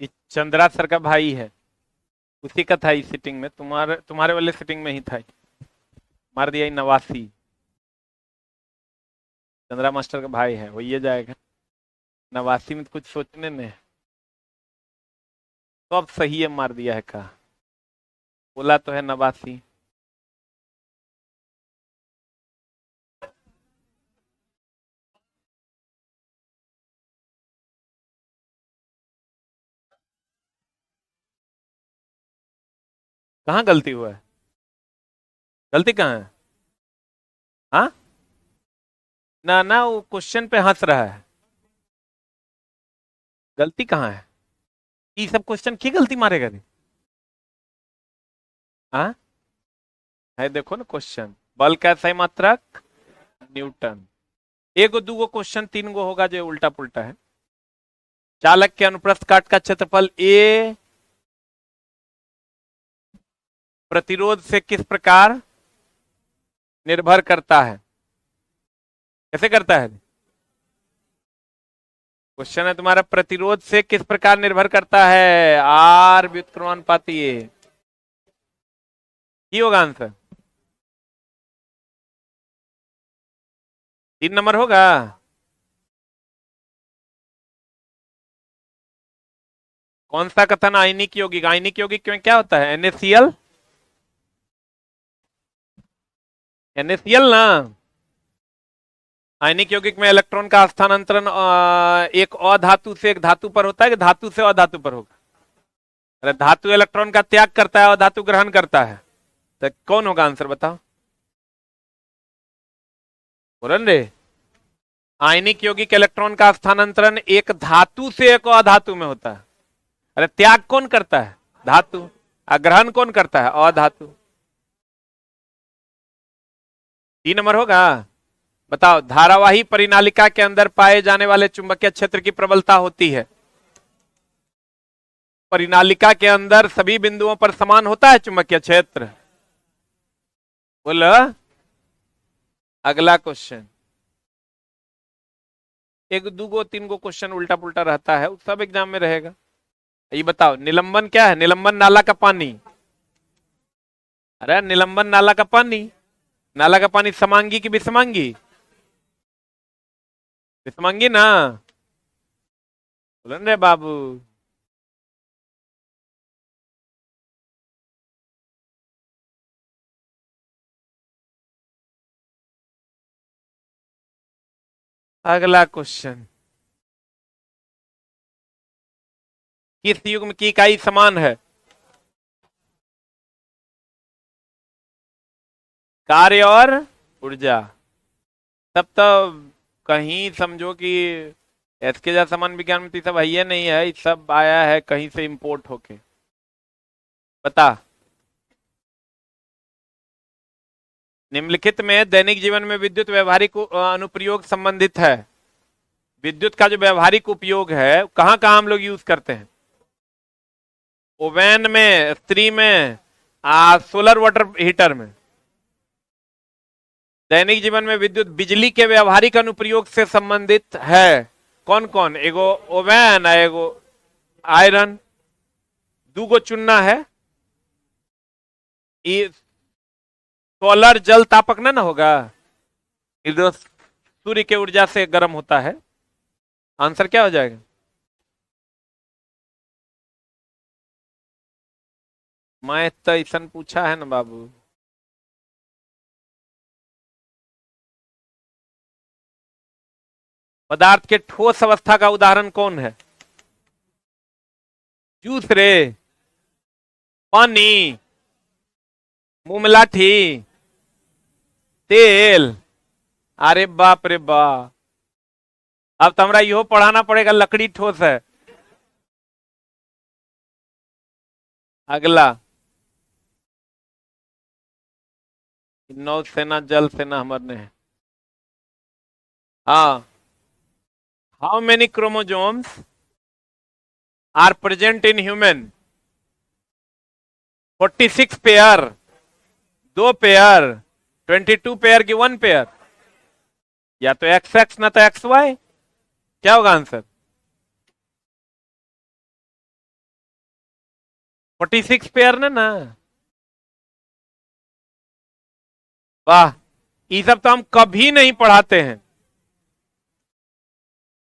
ये चंद्रा सर का भाई है, उसी का था इस सिटिंग में, तुम्हारे तुम्हारे वाले सिटिंग में ही था। मार दिया 89। चंद्रा मास्टर का भाई है, वो ये जाएगा 89 में, तो कुछ सोचने में तो अब सही है, मार दिया है कहा, बोला तो है 89। कहाँ गलती हुआ है? गलती कहाँ है? हाँ, ना ना, वो क्वेश्चन पे हंस रहा है। गलती कहाँ है? ये सब क्वेश्चन की गलती मारेगा रे? हाँ, है देखो ना क्वेश्चन, बल का सही मात्रक न्यूटन। एगो दूगो क्वेश्चन तीन गो होगा जो उल्टा पुल्टा है। चालक के अनुप्रस्थ काट का क्षेत्रफल ए प्रतिरोध से किस प्रकार निर्भर करता है? कैसे करता है? क्वेश्चन है तुम्हारा, प्रतिरोध से किस प्रकार निर्भर करता है? आर व्युत्क्रमानुपाती ये होगा आंसर। 3 नंबर होगा। कौन सा कथन आयनिक यौगिक? आयनिक यौगिक क्यों क्या होता है? NaCl, NaCl ना। आयनिक यौगिक में इलेक्ट्रॉन का स्थानांतरण एक अधातु से एक धातु पर होता है कि धातु से अधातु पर होगा? अरे धातु इलेक्ट्रॉन का त्याग करता है और धातु ग्रहण करता है, तो कौन होगा आंसर बताओ? बोलन रे। आयनिक यौगिक इलेक्ट्रॉन का स्थानांतरण एक धातु से एक अधातु में होता है। अरे त्याग कौन करता है? धातु। ग्रहण कौन करता है? अधातु। 3 नंबर होगा। बताओ, धारावाही परिनालिका के अंदर पाए जाने वाले चुंबकीय क्षेत्र की प्रबलता होती है? परिनालिका के अंदर सभी बिंदुओं पर समान होता है चुंबकीय क्षेत्र? बोलो। अगला क्वेश्चन, एक दूगो तीन गो क्वेश्चन उल्टा पुल्टा रहता है, सब एग्जाम में रहेगा। ये बताओ, निलंबन क्या है? निलंबन नाला का पानी। अरे निलंबन नाला का पानी, नाला का पानी समांगी की विसमांगी? विसमांगी ना। बोलन रे बाबू। अगला क्वेश्चन, किस युग्म की इकाई समान है? कार्य और ऊर्जा। तब तो कहीं समझो कि एसके जैसा समान विज्ञान में तो सब है ही नहीं है, सब आया है कहीं से इंपोर्ट होके। बता। निम्नलिखित में दैनिक जीवन में विद्युत व्यवहारिक अनुप्रयोग संबंधित है। विद्युत का जो व्यवहारिक उपयोग है कहाँ कहाँ हम लोग यूज करते हैं? ओवन में, स्त्री में, सोलर वाटर हीटर में। दैनिक जीवन में विद्युत बिजली के व्यवहारिक अनुप्रयोग से संबंधित है कौन कौन? एगो ओवन, एगो आयरन, दूगो चुनना है। ये सोलर जल तापक ना होगा, ये जो सूर्य के ऊर्जा से गर्म होता है। आंसर क्या हो जाएगा? मैं तो ऐसा पूछा है ना बाबू। पदार्थ के ठोस अवस्था का उदाहरण कौन है? जूस रे, पानी, मुंह में लाठी, तेल। अरे बाप रे बाप, अब तो हमरा यो पढ़ाना पड़ेगा, लकड़ी ठोस है। अगला, नौसेना जल सेना हमारे है। हाँ, how many chromosomes are present in human? 46 pair, 2 pair, 22 pair की 1 पेयर? या तो XX ना तो XY। क्या होगा आंसर? 46 पेयर ना। वाह, ये सब तो हम कभी नहीं पढ़ाते हैं।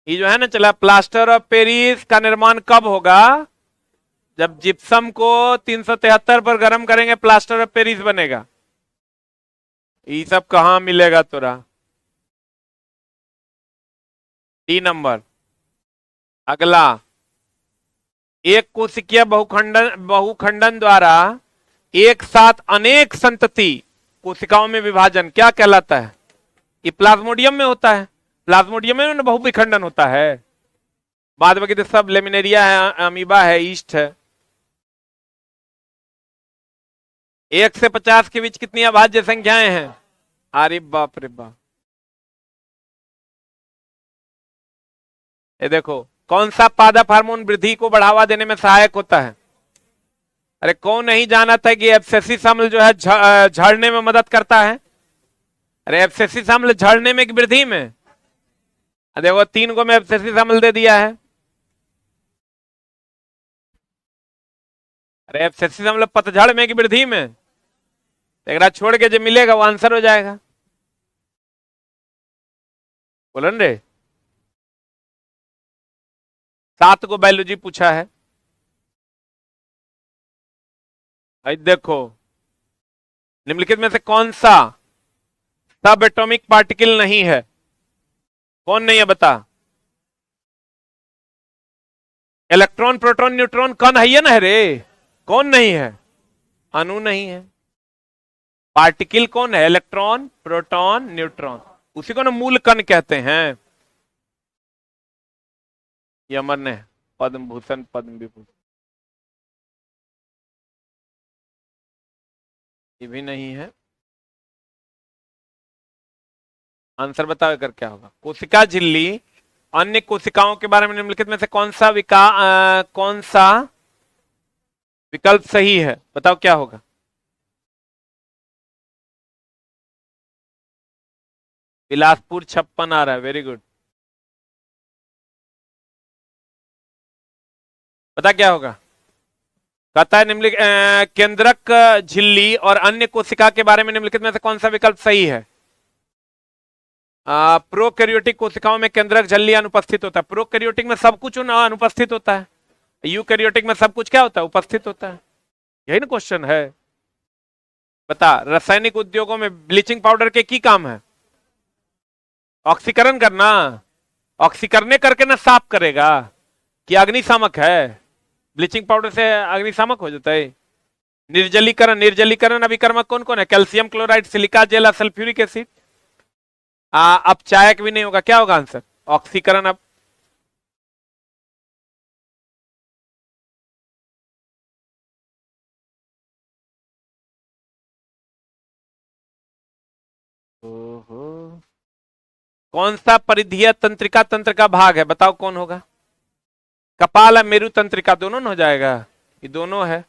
ये जो है ना चला, प्लास्टर ऑफ पेरिस का निर्माण कब होगा? जब जिप्सम को 373 पर गर्म करेंगे, प्लास्टर ऑफ पेरिस बनेगा। ये सब कहां मिलेगा तोरा? 3 नंबर। अगला, एक कोशिकीय बहुखंडन बहुखंडन द्वारा एक साथ अनेक संतति कोशिकाओं में विभाजन क्या कहलाता है? ये प्लाज्मोडियम में होता है। प्लाज्मोडियम में बहुविखंडन होता है। बाद बाकी तो सब लेमिनेरिया है, अमीबा है, ईस्ट है। 1 से 50 के बीच कितनी अभाज्य संख्याएं हैं? अरे बाप रे बाप। ये देखो, कौन सा पादप हार्मोन वृद्धि को बढ़ावा देने में सहायक होता है? अरे कौन नहीं जाना था कि एब्सेसिस अम्ल जो है झड़ने में मदद करता है? अरे एब्सेसिस अम्ल झड़ने में कि वृद्धि में? देखो 3 को मैं एब्सेसिस अम्ल दे दिया है। अरे एब्सेसिस अम्ल पतझड़ में कि वृद्धि में? एक छोड़ के जो मिलेगा वो आंसर हो जाएगा। बोलन रे। 7 को बायोलॉजी पूछा है। देखो, निम्नलिखित में से कौन सा सब एटॉमिक पार्टिकल नहीं है? कौन नहीं है बता? इलेक्ट्रॉन, प्रोटॉन, न्यूट्रॉन, कौन है? ये ना है रे। कौन नहीं है? अणु नहीं है। पार्टिकल कौन है? Electron, proton, neutron. उसी को ना मूल कण कहते हैं। ये अमर ने पद्म भूषण, पद्म विभूषण। ये भी नहीं है। आंसर बताओ कर क्या होगा? कोशिका झिल्ली अन्य कोशिकाओं के बारे में निम्नलिखित में से कौन सा विकल्प सही है? बताओ क्या होगा? बिलासपुर 56 आ रहा है। Very good. पता क्या होगा? कहता है निम्नलिखित केंद्रक झिल्ली और अन्य कोशिका के बारे में निम्नलिखित में से कौन सा विकल्प सही है? प्रोकैरियोटिक कोशिकाओं में केंद्रक झिल्ली अनुपस्थित होता है। प्रोकैरियोटिक में सब कुछ अनुपस्थित होता है। यूकैरियोटिक में सब कुछ क्या होता है? उपस्थित होता है। यही ना क्वेश्चन है। बता, रासायनिक उद्योगों में ब्लीचिंग पाउडर के की काम है? ऑक्सीकरण करना। ऑक्सीकरण करके ना साफ करेगा कि अग्निशामक है? ब्लीचिंग पाउडर से अग्निशामक हो जाता है। निर्जलीकरण, निर्जलीकरण अभिकर्मक कौन कौन है? Calcium chloride, silica gel, sulphuric acid. अब चायक भी नहीं होगा। क्या होगा आंसर? ऑक्सीकरण। अब ओहो, कौन सा परिधीय तंत्रिका तंत्र का भाग है? बताओ कौन होगा? कपाल और मेरु तंत्रिका दोनों न हो जाएगा? ये दोनों है।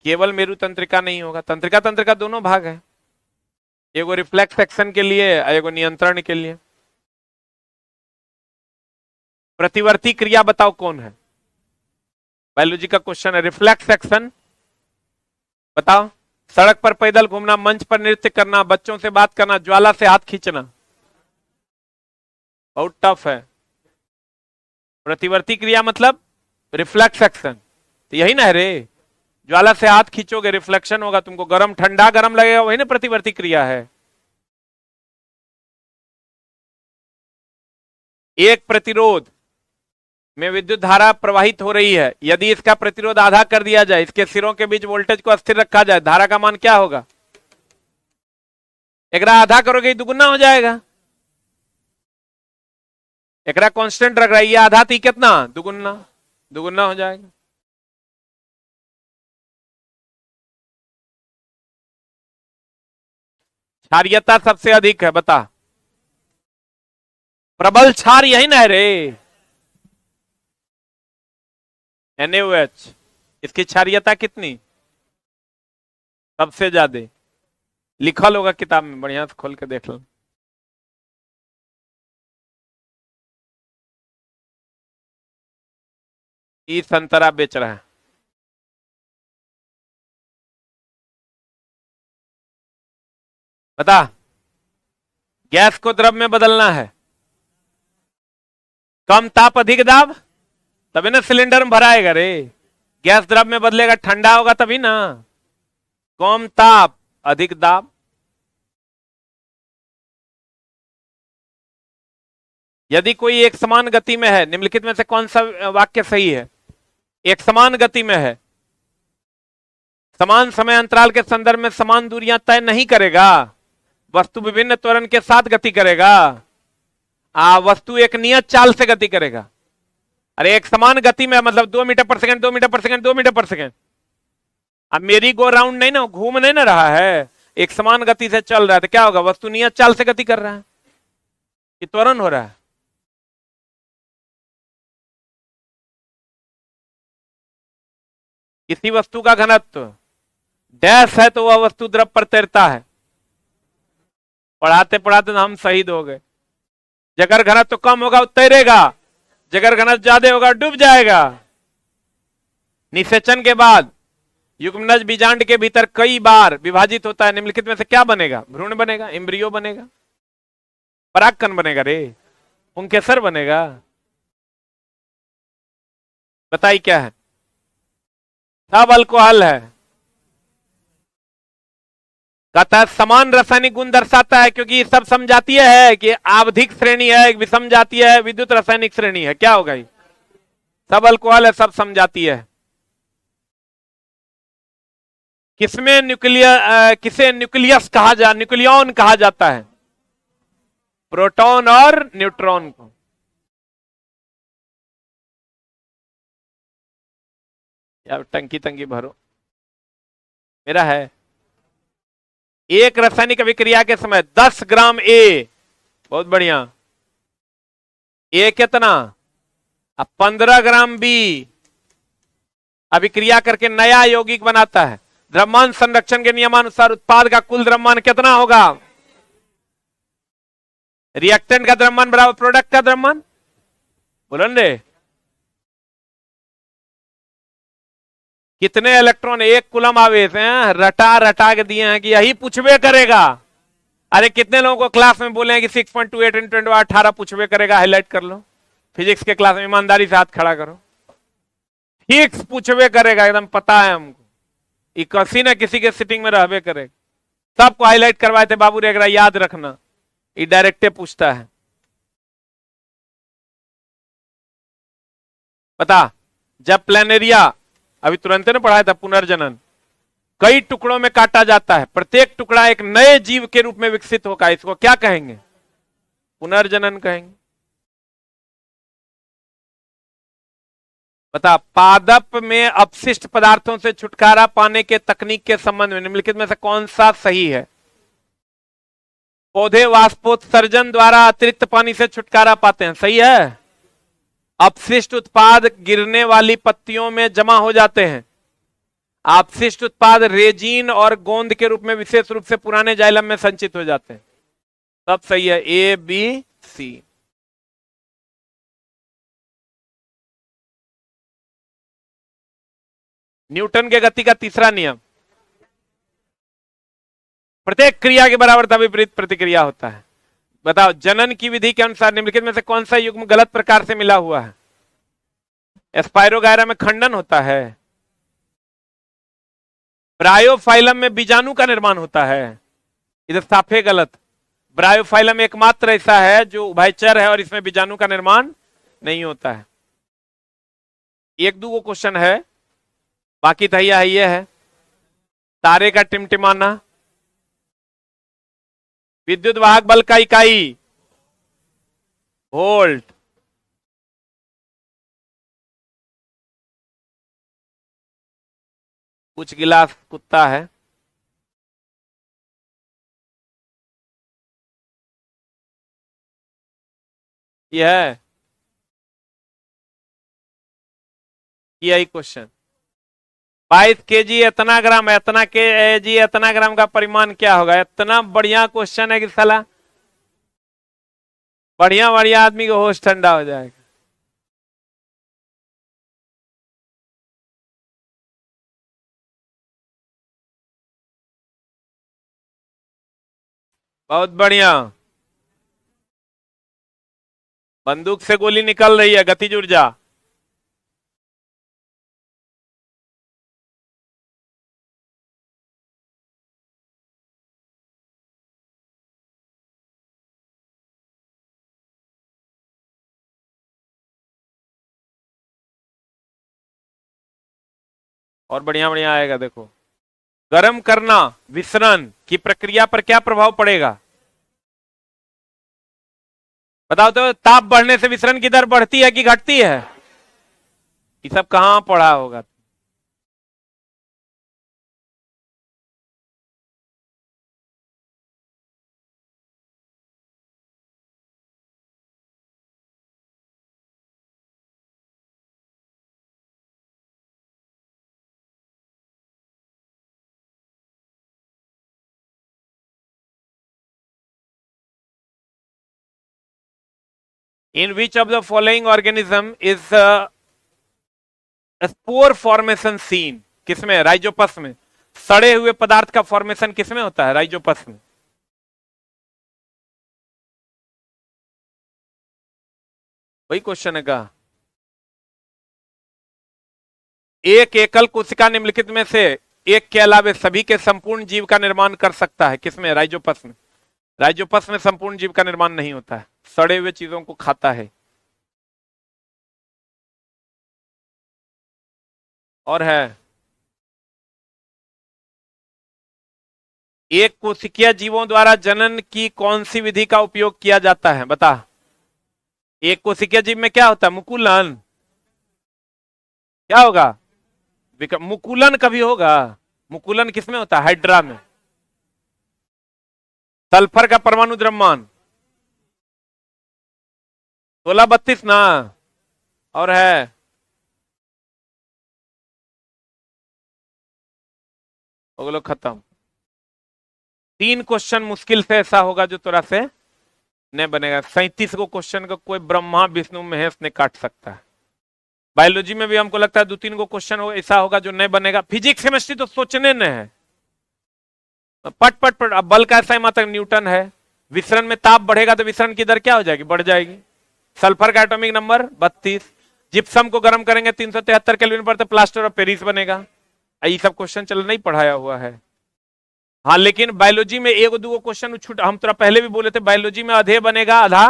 केवल मेरु तंत्रिका नहीं होगा, तंत्रिका तंत्रिका दोनों भाग है। एगो रिफ्लेक्स एक्शन के लिए, एगो नियंत्रण के लिए। प्रतिवर्ती क्रिया बताओ कौन है? बायोलॉजी का क्वेश्चन है। रिफ्लेक्स एक्शन बताओ। सड़क पर पैदल घूमना, मंच पर नृत्य करना, बच्चों से बात करना, ज्वाला से हाथ खींचना। बहुत टफ है। प्रतिवर्ती क्रिया मतलब रिफ्लेक्स एक्शन, तो यही ना है रे। ज्वाला से हाथ खींचोगे, रिफ्लेक्शन होगा, तुमको गरम ठंडा गरम लगेगा, वही ना प्रतिवर्ती क्रिया है। एक प्रतिरोध में विद्युत धारा प्रवाहित हो रही है। यदि इसका प्रतिरोध आधा कर दिया जाए, इसके सिरों के बीच वोल्टेज को अस्थिर रखा जाए, धारा का मान क्या होगा? एकरा आधा करोगे दुगुना हो जाएगा। एकरा कांस्टेंट रख रहा है, ये आधा थी कितना? दुगुना। दुगुना हो जाएगा। क्षारीयता सबसे अधिक है, बता। प्रबल क्षार यही ना है रे। NaOH। इसकी क्षारीयता कितनी? सबसे ज्यादा। लिखल होगा किताब में, बढ़िया से खोल के देख लो। ई संतरा बेच रहा है। बता, गैस को द्रव में बदलना है, कम ताप अधिक दाब, तभी ना सिलेंडर में भराएगा रे। गैस द्रव में बदलेगा, ठंडा होगा तभी ना। कम ताप अधिक दाब। यदि कोई एक समान गति में है, निम्नलिखित में से कौन सा वाक्य सही है? एक समान गति में है, समान समय अंतराल के संदर्भ में समान दूरियां तय नहीं करेगा, वस्तु विभिन्न त्वरण के साथ गति करेगा, वस्तु एक नियत चाल से गति करेगा। अरे एक समान गति में मतलब 2 मीटर पर सेकंड, 2 मीटर पर सेकंड, 2 मीटर पर सेकंड। अब मेरी गो राउंड नहीं ना, घूम नहीं ना रहा है, एक समान गति से चल रहा है, तो क्या होगा? वस्तु नियत चाल से गति कर रहा है कि त्वरण हो रहा है? किसी वस्तु का घनत्व डैश है तो वह वस्तु द्रव पर तैरता है। पढ़ाते पढ़ाते तो हम शहीद हो गए। जगर घनत्व कम होगा वो तैरेगा, जगर घनत्व ज्यादा होगा डूब जाएगा। निषेचन के बाद युग्मनज बीजांड के भीतर कई बार विभाजित होता है, निम्नलिखित में से क्या बनेगा? भ्रूण बनेगा, एम्ब्रियो बनेगा, परागकण बनेगा रे, पुंकेसर बनेगा। बताइए क्या है? सब अल्कोहल है। कहता है समान रासायनिक गुण दर्शाता है, क्योंकि सब समझातीय है कि आवधिक श्रेणी है, विषम जातीय है, विद्युत रासायनिक श्रेणी है। क्या होगा ये? सब अल्कोहल है, सब समझातीय है। किसमें किसे न्यूक्लियस न्यूक्लियन कहा जाता है? प्रोटॉन और न्यूट्रॉन को। यार टंकी तंकी भरो, मेरा है। एक रासायनिक अभिक्रिया के समय 10 ग्राम ए, बहुत बढ़िया, ए कितना? अब 15 ग्राम बी अभिक्रिया करके नया यौगिक बनाता है। द्रव्यमान संरक्षण के नियमानुसार उत्पाद का कुल द्रव्यमान कितना होगा? रिएक्टेंट का द्रव्यमान बराबर प्रोडक्ट का द्रव्यमान। बोलो रे, कितने इलेक्ट्रॉन? 1 कूलम आवेश हैं, रटा रटा के दिए हैं कि यही पूछबे करेगा। अरे कितने लोगों को क्लास में बोले हैं कि 6.28 × 10 18 पूछबे करेगा? हाईलाइट कर लो। फिजिक्स के क्लास में ईमानदारी से हाथ खड़ा करो। फिक्स पूछबे करेगा, एकदम पता है हमको। किसी न किसी के सिटिंग में रहबे करेगा। सबको हाईलाइट करवाए थे बाबू रे, याद रखना, ये डायरेक्टे पूछता है। बता, जब प्लेनेरिया, अभी तुरंत ने पढ़ाया था, पुनर्जनन कई टुकड़ों में काटा जाता है, प्रत्येक टुकड़ा एक नए जीव के रूप में विकसित होगा, इसको क्या कहेंगे? पुनर्जनन कहेंगे। बता, पादप में अपशिष्ट पदार्थों से छुटकारा पाने के तकनीक के संबंध में निम्नलिखित में से कौन सा सही है? पौधे वाष्पोत्सर्जन द्वारा अतिरिक्त पानी से छुटकारा पाते हैं, सही है। अपशिष्ट उत्पाद गिरने वाली पत्तियों में जमा हो जाते हैं। अपशिष्ट उत्पाद रेजिन और गोंद के रूप में विशेष रूप से पुराने जाइलम में संचित हो जाते हैं। सब सही है, ए बी सी। न्यूटन के गति का तीसरा नियम, प्रत्येक क्रिया के बराबर तभी विपरीत प्रतिक्रिया होता है। बताओ, जनन की विधि के अनुसार निम्नलिखित में से कौन सा युग्म गलत प्रकार से मिला हुआ है? एस्पायरोगायरा में खंडन होता है, ब्रायोफाइलम में बीजाणु का निर्माण होता है। इधर साफे गलत। ब्रायोफाइलम एकमात्र ऐसा है जो उभयचर है और इसमें बीजाणु का निर्माण नहीं होता है। एक दो क्वेश्चन है, बाकी तैया है। ये है तारे का टिमटिमाना। विद्युत वाहक बल का इकाई वोल्ट। कुछ गिलास कुत्ता है। ये है यही क्वेश्चन। 22 केजी इतना ग्राम, इतना केजी इतना ग्राम का परिमाण क्या होगा? इतना बढ़िया क्वेश्चन है कि साला बढ़िया बढ़िया आदमी का होश ठंडा हो जाएगा। बहुत बढ़िया। बंदूक से गोली निकल रही है, गतिज ऊर्जा। और बढ़िया बढ़िया आएगा, देखो। गर्म करना विसरण की प्रक्रिया पर क्या प्रभाव पड़ेगा? बताओ तो, ताप बढ़ने से विसरण की दर बढ़ती है कि घटती है? ये सब कहां पढ़ा होगा? In which of the following organism is spore formation seen? किसमें? राइजोपस में। सड़े हुए पदार्थ का फॉर्मेशन किसमें होता है? राइजोपस में। वही क्वेश्चन है का। एक एकल कोशिका निम्नलिखित में से एक के अलावे सभी के संपूर्ण जीव का निर्माण कर सकता है? किसमें? राइजोपस में। राइजोपस में संपूर्ण जीव का निर्माण नहीं होता है, सड़े हुए चीजों को खाता है। और है, एक कोशिकीय जीवों द्वारा जनन की कौन सी विधि का उपयोग किया जाता है? बता। एक कोशिकीय जीव में क्या होता है? मुकुलन। क्या होगा? मुकुलन कभी होगा? मुकुलन किसमें होता है? हाइड्रा में। सल्फर का परमाणु द्रव्यमान 1632 ना। और है, वो लोग खत्म। 3 क्वेश्चन मुश्किल से ऐसा होगा जो तोरा से नहीं बनेगा। 37 को क्वेश्चन का कोई ब्रह्मा विष्णु महेश ने काट सकता है। बायोलॉजी में भी हमको लगता है 2-3 को क्वेश्चन ऐसा होगा जो नहीं बनेगा। फिजिक्स केमिस्ट्री तो सोचने न है, पट पट पट। अब बल का ऐसा ही मात्र न्यूटन है। विसरण में ताप बढ़ेगा तो विसरण की दर क्या हो जाएगी? बढ़ जाएगी। सल्फर का एटॉमिक नंबर 32। जिप्सम को गर्म करेंगे 373 केल्विन पर तो प्लास्टर ऑफ पेरिस बनेगा। ये सब क्वेश्चन चल नहीं पढ़ाया हुआ है। हाँ, लेकिन बायोलॉजी में एक दो क्वेश्चन छूट, हम तो पहले भी बोले थे बायोलॉजी में आधे बनेगा आधा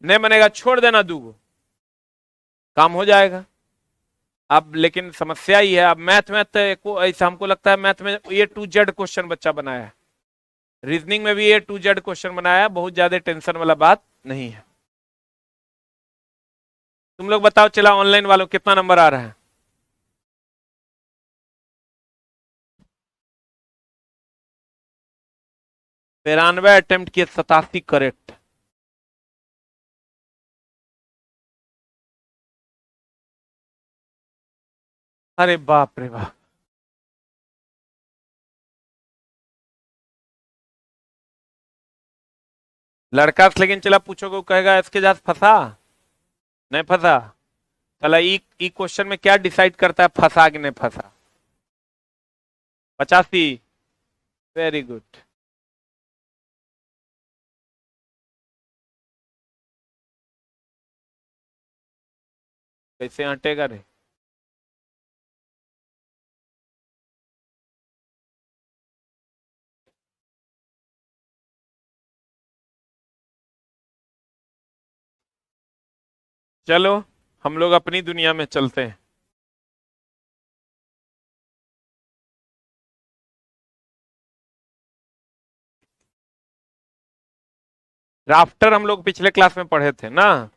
नहीं बनेगा, छोड़ देना, दूगो काम हो जाएगा। अब लेकिन समस्या ही है, अब मैथ में तो ऐसा हमको लगता है मैथ में A to Z क्वेश्चन बच्चा बनाया है। रीजनिंग में भी A to Z क्वेश्चन बनाया है, बहुत ज्यादा टेंशन वाला बात नहीं है। तुम लोग बताओ, चला ऑनलाइन वालों कितना नंबर आ रहा है? 92 अटेम्प्ट किए, 87 करेक्ट। अरे बाप रे बाप। लड़का से लेकिन चला पूछोगे, वो कहेगा इसके जात फंसा नहीं फंसा। चला ई क्वेश्चन में क्या डिसाइड करता है फंसा कि नहीं फंसा? 85। Very good. कैसे हटेगा रे? चलो हम लोग अपनी दुनिया में चलते हैं। राफ्टर हम लोग पिछले क्लास में पढ़े थे ना।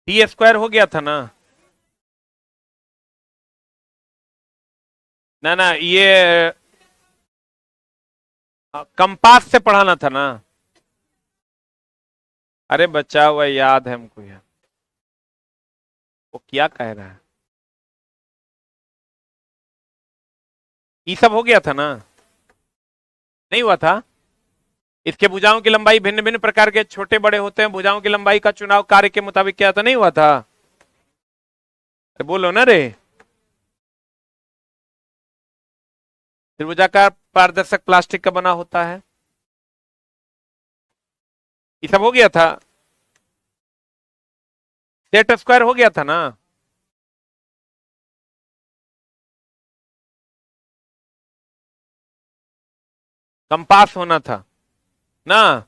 T² हो गया था ना? ना ना, ये कंपास से पढ़ाना था ना। अरे बचा हुआ याद है हमको यार, वो क्या कह रहा है। ये सब हो गया था ना, नहीं हुआ था। इसके भुजाओं की लंबाई भिन्न भिन्न प्रकार के छोटे बड़े होते हैं, भुजाओं की लंबाई का चुनाव कार्य के मुताबिक किया था, नहीं हुआ था। बोलो ना रे। त्रिभुजाकार पारदर्शक प्लास्टिक का बना होता है, ये सब हो गया था। सेट स्क्वायर हो गया था ना। कंपास होना था ना।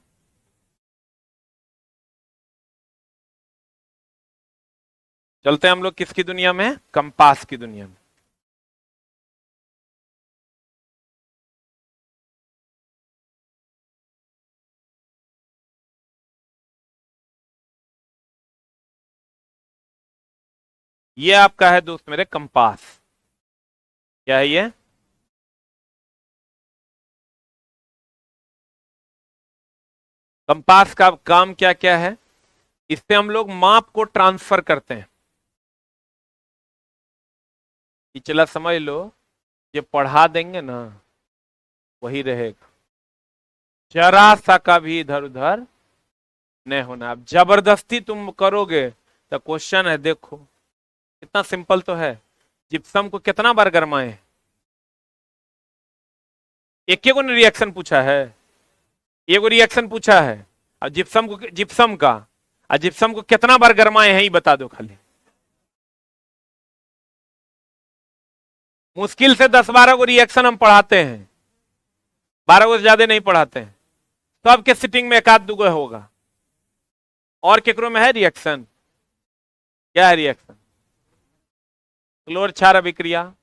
चलते हैं हम लोग किसकी दुनिया में, कंपास की दुनिया में। ये आपका है दोस्त मेरे कंपास। क्या है ये, कंपास का काम क्या क्या है, इससे हम लोग माप को ट्रांसफर करते हैं। पिछला समझ लो, ये पढ़ा देंगे ना वही रहेगा, जरा सा का भी इधर उधर नहीं होना। अब जबरदस्ती तुम करोगे तो क्वेश्चन है, देखो कितना सिंपल तो है। जिप्सम को कितना बार गरमाए, एक को रिएक्शन पूछा है, एक रिएक्शन पूछा है। अब जिप्सम का और जिप्सम को कितना बार गरमाए हैं, ये बता दो खाली। मुश्किल से 10-12 को रिएक्शन हम पढ़ाते हैं, 12 को ज्यादा नहीं पढ़ाते हैं। तो आपके सिटिंग में एक आध दुगो होगा। और केकरो में है रिएक्शन, क्या है रिएक्शन, क्लोर क्षार अभिक्रिया,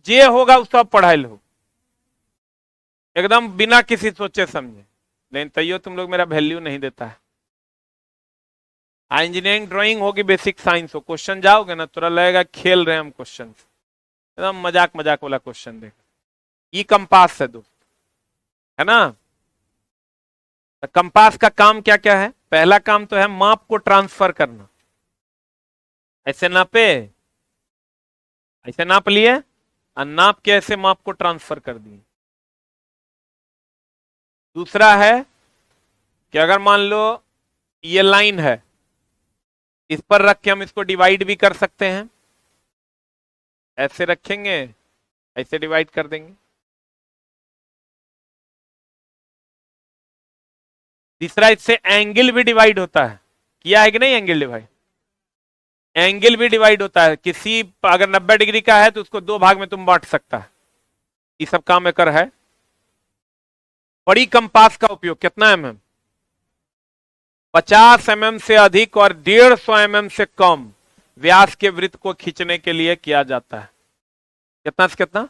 जे होगा उस सब पढ़ाई लो एकदम बिना किसी सोचे समझे। लेकिन तैयो तुम लोग मेरा वैल्यू नहीं देता है। इंजीनियरिंग ड्राइंग होगी, बेसिक साइंस हो, क्वेश्चन जाओगे ना थोड़ा लगेगा खेल रहे हैं हम क्वेश्चन, एकदम मजाक मजाक वाला क्वेश्चन देख। ये कंपास है दोस्त, है ना। कंपास का काम क्या क्या है, पहला काम तो है माप को ट्रांसफर करना। ऐसे नापे, ऐसे नाप लिए और नाप के ऐसे माप को ट्रांसफर कर दिए। दूसरा है कि अगर मान लो ये लाइन है, इस पर रख के हम इसको डिवाइड भी कर सकते हैं। ऐसे रखेंगे, ऐसे डिवाइड कर देंगे। तीसरा, इससे एंगल भी डिवाइड होता है, किया है कि नहीं एंगल डिवाइड, एंगल भी डिवाइड होता है। किसी अगर 90 डिग्री का है तो उसको 2 भाग में तुम बांट सकता है। ये सब काम कर है। बड़ी कंपास का उपयोग कितना mm, 50 mm से अधिक और 150 mm से कम व्यास के वृत्त को खींचने के लिए किया जाता है। कितना से कितना,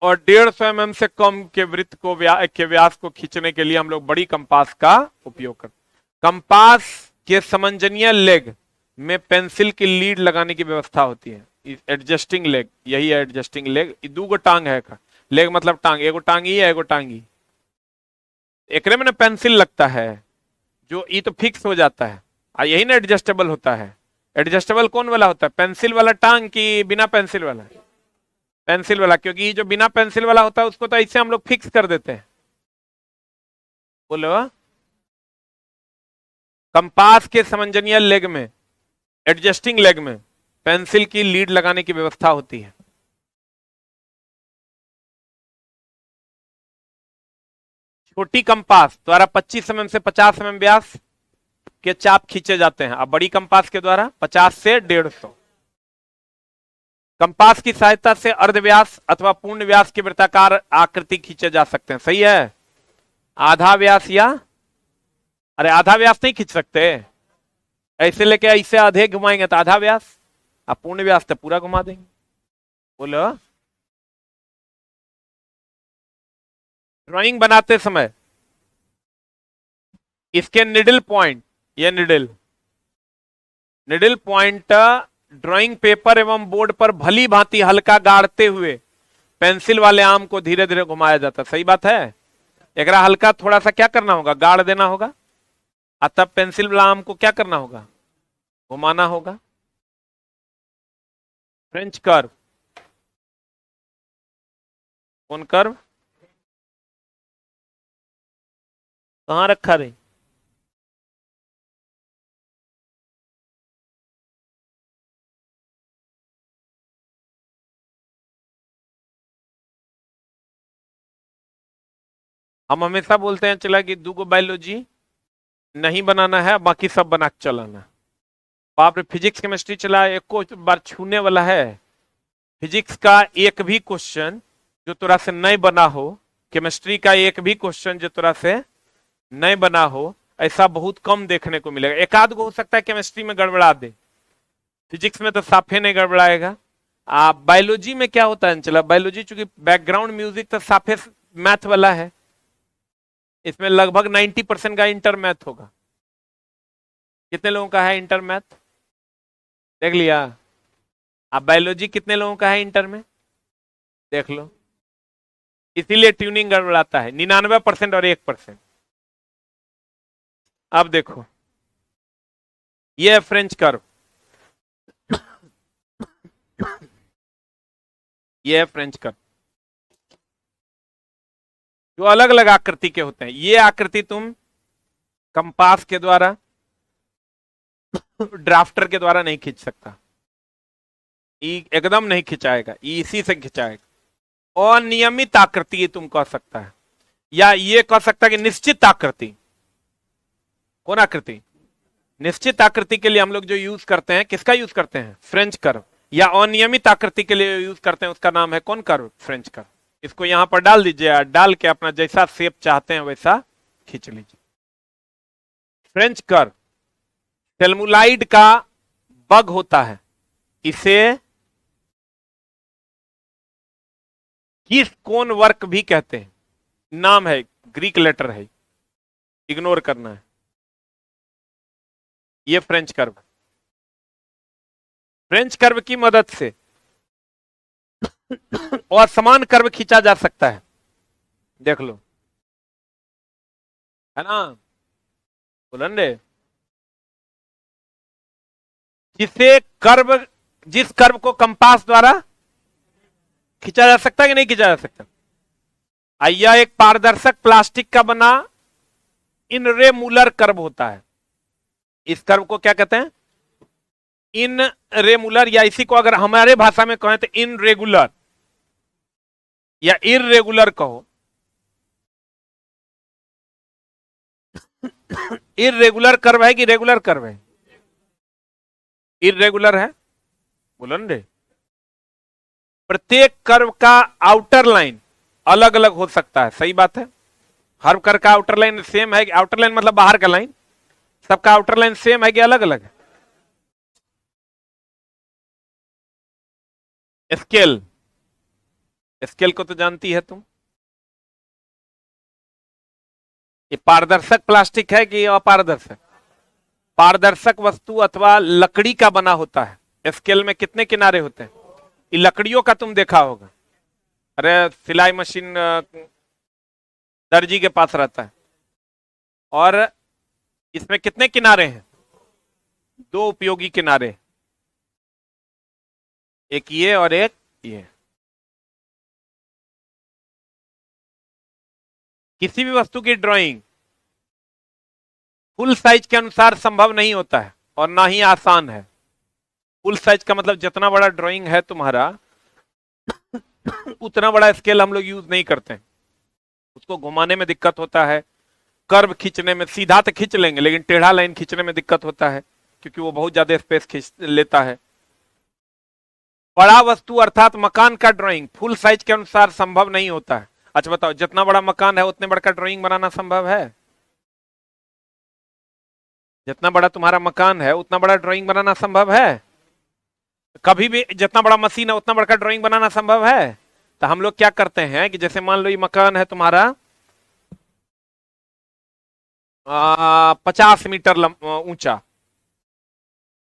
और 150 mm से कम के वृत्त को के व्यास को खींचने के लिए हम लोग बड़ी कंपास का उपयोग करते हैं। कंपास के समंजनीय लेग में पेंसिल की लीड लगाने की व्यवस्था होती है। एडजस्टिंग लेग, यही है एडजस्टिंग लेग। दो गो टांग है का, लेग मतलब टांग, एगो टांगी है एगो टांगी। एकरे में ना पेंसिल लगता है, जो ये तो फिक्स हो जाता है, और यही ना एडजस्टेबल होता है। एडजस्टेबल कौन वाला होता है, पेंसिल वाला टांग की बिना पेंसिल वाला, पेंसिल वाला। क्योंकि जो बिना पेंसिल वाला होता है उसको तो ऐसे हम लोग फिक्स कर देते हैं। बोलो, कंपास के समंजनीय लेग में, एडजस्टिंग लेग में पेंसिल की लीड लगाने की व्यवस्था होती है। छोटी कंपास द्वारा 25 mm से 50 mm व्यास के चाप खींचे जाते हैं, अब बड़ी कंपास के द्वारा 50 से 150। कंपास की सहायता से अर्धव्यास अथवा पूर्ण व्यास के वृत्ताकार आकृति खींचे जा सकते हैं। सही है, आधा व्यास या, अरे आधा व्यास नहीं खींच सकते, ऐसे लेके ऐसे आधे घुमाएंगे तो आधा व्यास, अब पूर्ण व्यास तो पूरा घुमा देंगे। बोलो, ड्राइंग बनाते समय इसके निडल पॉइंट, ये निडल पॉइंट ड्राइंग पेपर एवं बोर्ड पर भली भांति हल्का गाड़ते हुए पेंसिल वाले आर्म को धीरे धीरे घुमाया जाता है। सही बात है, एकरा हल्का थोड़ा सा क्या करना होगा, गाड़ देना होगा, और तब पेंसिल वाला आम को क्या करना होगा, घुमाना होगा। फ्रेंच कर्व, कौन कर्व, कहां रखा रे? हम हमेशा बोलते हैं चला कि दूगो बायोलॉजी नहीं बनाना है, बाकी सब बना के चलाना है। बाप रे, फिजिक्स केमिस्ट्री चला, एक को बार छूने वाला है। फिजिक्स का एक भी क्वेश्चन जो तोरा से नहीं बना हो, केमिस्ट्री का एक भी क्वेश्चन जो तोरा से नहीं बना हो, ऐसा बहुत कम देखने को मिलेगा। एक आध को हो सकता है केमिस्ट्री में गड़बड़ा दे, फिजिक्स में तो साफे नहीं गड़बड़ाएगा। बायोलॉजी में क्या होता है चला, बायोलॉजी चूंकि बैकग्राउंड म्यूजिक तो साफे मैथ वाला है, इसमें लगभग 90% का इंटर मैथ होगा। कितने लोगों का है इंटर मैथ, देख लिया? अब बायोलॉजी कितने लोगों का है इंटर में, देख लो। इसीलिए ट्यूनिंग गड़बड़ाता है, 99% और 1%। अब देखो, ये है फ्रेंच कर्व, ये है फ्रेंच कर्व, जो अलग अलग आकृति के होते हैं। ये आकृति तुम कंपास के द्वारा, ड्राफ्टर के द्वारा नहीं खींच सकता, एकदम नहीं खिंचाएगा, इसी से खिंचाएगा। अनियमित आकृति ये तुम कह सकता है, या ये कह सकता है कि निश्चित आकृति। कौन आकृति? निश्चित आकृति के लिए हम लोग जो यूज करते हैं, किसका यूज करते हैं, फ्रेंच कर्व। या अनियमित आकृति के लिए यूज करते हैं, उसका नाम है कौन कर्व, फ्रेंच कर्व। इसको यहां पर डाल दीजिए, डाल के अपना जैसा शेप चाहते हैं वैसा खींच लीजिए। फ्रेंच कर्व सेल्मुलाइड का बग होता है, इसे किस कोन वर्क भी कहते हैं, नाम है, ग्रीक लेटर है, इग्नोर करना है। ये फ्रेंच कर्व, फ्रेंच कर्व की मदद से और समान कर्व खींचा जा सकता है, देख लो, है ना, बोलन रे। जिसे कर्व, जिस कर्व को कंपास द्वारा खींचा जा सकता है कि नहीं खींचा जा सकता। आइया, एक पारदर्शक प्लास्टिक का बना इनरेमुलर कर्व होता है। इस कर्व को क्या कहते हैं, इनरेमुलर, या इसी को अगर हमारे भाषा में कहें तो इनरेगुलर या इररेगुलर कहो। इररेगुलर कर्व है कि रेगुलर कर्व है, इररेगुलर है, बोलो ना रे। प्रत्येक कर्व का आउटर लाइन अलग अलग हो सकता है, सही बात है। हर कर्व का आउटर लाइन सेम है, आउटर लाइन मतलब बाहर का लाइन, सबका आउटर लाइन सेम है कि अलग अलग है। स्केल, स्केल को तो जानती है तुम, ये पारदर्शक प्लास्टिक है कि अपारदर्शक, पारदर्शक वस्तु अथवा लकड़ी का बना होता है। स्केल में कितने किनारे होते हैं, ये लकड़ियों का तुम देखा होगा, अरे सिलाई मशीन दर्जी के पास रहता है, और इसमें कितने किनारे हैं, दो उपयोगी किनारे, एक ये और एक ये। किसी भी वस्तु की ड्राइंग फुल साइज के अनुसार संभव नहीं होता है और ना ही आसान है। फुल साइज का मतलब जितना बड़ा ड्राइंग है तुम्हारा उतना बड़ा स्केल हम लोग यूज नहीं करते हैं, उसको घुमाने में दिक्कत होता है, कर्व खींचने में, सीधा तो खींच लेंगे लेकिन टेढ़ा लाइन खींचने में दिक्कत होता है क्योंकि वो बहुत ज्यादा स्पेस खींच लेता है। बड़ा वस्तु अर्थात मकान का ड्राइंग फुल साइज के अनुसार संभव नहीं होता है। अच्छा बताओ, जितना बड़ा मकान है उतने बड़ा का ड्राइंग बनाना संभव है? जितना बड़ा तुम्हारा मकान है उतना बड़ा ड्राइंग बनाना संभव है? कभी भी जितना बड़ा मशीन है उतना बड़ा ड्राइंग बनाना संभव है? तो हम लोग क्या करते हैं कि जैसे मान लो ये मकान है तुम्हारा 50 मीटर ऊंचा,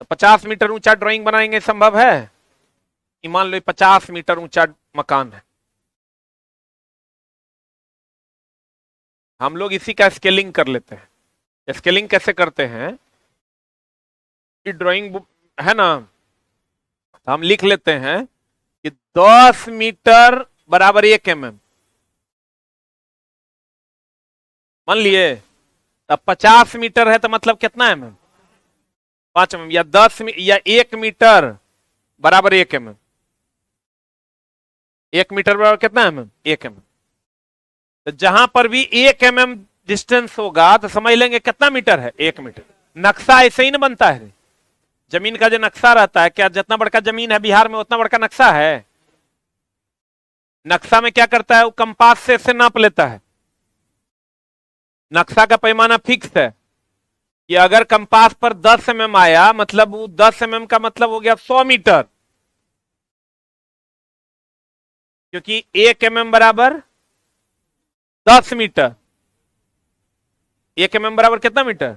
50 मीटर ऊंचा ड्राइंग बनाएंगे, संभव है? मान लो 50 मीटर ऊंचा मकान है, हम लोग इसी का स्केलिंग कर लेते हैं। स्केलिंग कैसे करते हैं कि ड्राइंग बुक है ना, तो हम लिख लेते हैं कि 10 मीटर बराबर 1 mm। मान लिए तब 50 मीटर है तो मतलब कितना mm? 5 mm, या 10 या 1 मीटर बराबर 1 mm। 1 मीटर बराबर कितना mm? 1 mm। तो जहां पर भी 1 mm डिस्टेंस होगा तो समझ लेंगे कितना मीटर है, 1 मीटर। नक्शा ऐसे ही ना बनता है, जमीन का जो नक्शा रहता है, क्या जितना बड़का जमीन है बिहार में उतना बड़का नक्शा है? नक्शा में क्या करता है, वो कंपास से नाप लेता है। नक्शा का पैमाना फिक्स है कि अगर कंपास पर 10 mm आया मतलब वो 10 mm का मतलब हो गया 100 मीटर, क्योंकि 1 mm बराबर 10 मीटर। 1 mm बराबर कितना मीटर?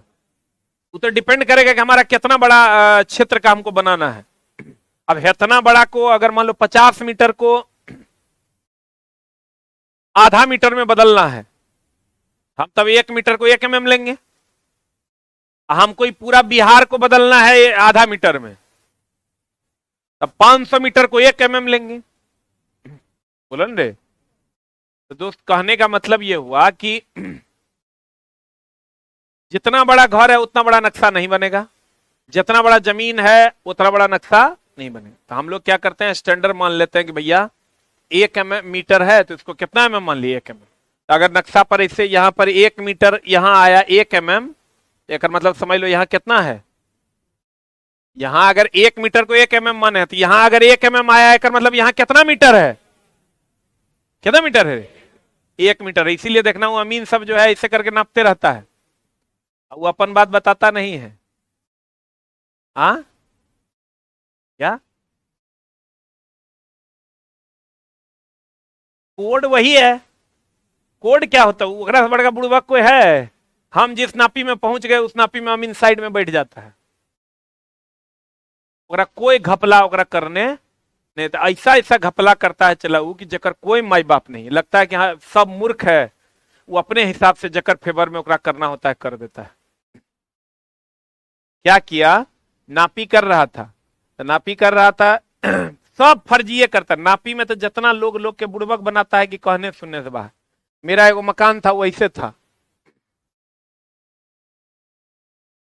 वो तो डिपेंड करेगा कि हमारा कितना बड़ा क्षेत्र का हमको बनाना है। अब इतना बड़ा को अगर मान लो 50 मीटर को आधा मीटर में बदलना है, हम तब 1 मीटर को 1 mm लेंगे। हम कोई पूरा बिहार को बदलना है आधा मीटर में, तब 500 मीटर को 1 mm लेंगे। बोलन रे। तो दोस्त कहने का मतलब यह हुआ कि जितना बड़ा घर है उतना बड़ा नक्शा नहीं बनेगा, जितना बड़ा जमीन है उतना बड़ा नक्शा नहीं बनेगा। तो हम लोग क्या करते हैं, स्टैंडर्ड मान लेते हैं कि भैया 1 मीटर है तो इसको कितना mm मान लिया, 1 mm। तो अगर नक्शा पर इससे यहां पर 1 मीटर यहां आया 1 mm, एक मतलब समझ लो यहां कितना है, यहां अगर 1 मीटर को 1 mm माने तो यहां अगर 1 mm आया एक मतलब यहां कितना मीटर है, कितना मीटर है, 1 मीटर है। इसीलिए देखना वो अमीन सब जो है इसे करके नापते रहता है, वो अपन बात बताता नहीं है। हाँ क्या कोड वही है, कोड क्या होता है, बड़का बुड़बक कोई है? हम जिस नापी में पहुंच गए उस नापी में अमीन साइड में बैठ जाता है, कोई घपला करने नहीं। तो ऐसा ऐसा घपला करता है चला कि जकर कोई माई बाप नहीं, लगता है कि हाँ सब मूर्ख है, वो अपने हिसाब से जकर फेवर में करना होता है कर देता है। क्या किया, नापी कर रहा था तो नापी कर रहा था सब फर्जिए करता। नापी में तो जितना लोग के बुड़बक बनाता है कि कहने सुनने से बाहर। मेरा एगो मकान था वैसे था,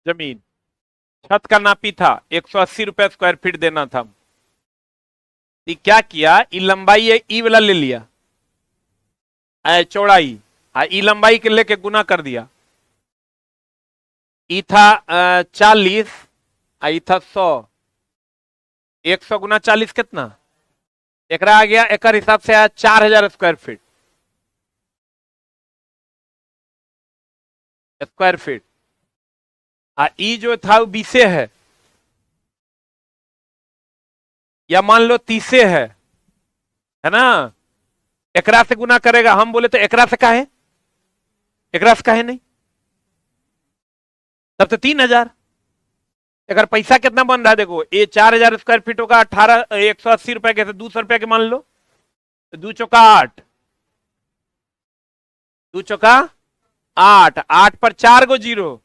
जमीन छत का नापी था 180 रुपए स्क्वायर फीट देना था। क्या किया, ई लंबाई ई वाला ले लिया, चौड़ाई ई लंबाई के लेके गुना कर दिया। ई था 40, आई था 100, 100 गुना 40 कितना, एक आ गया, एक हिसाब से आया 4000 स्क्वायर फीट। ई जो था वो 20 है, या मान लो 30 है ना, एकरा से गुना करेगा। हम बोले तो एकरा से काहे, एकरा से काहे नहीं, तब तो 3000। अगर पैसा कितना बन रहा है देखो, ये 4000 स्क्वायर फीट होगा 180 रुपए के, 200 रुपए के मान लो, 2 चौका 8, 2 चौका 8, 8 पर 4 गो जीरो,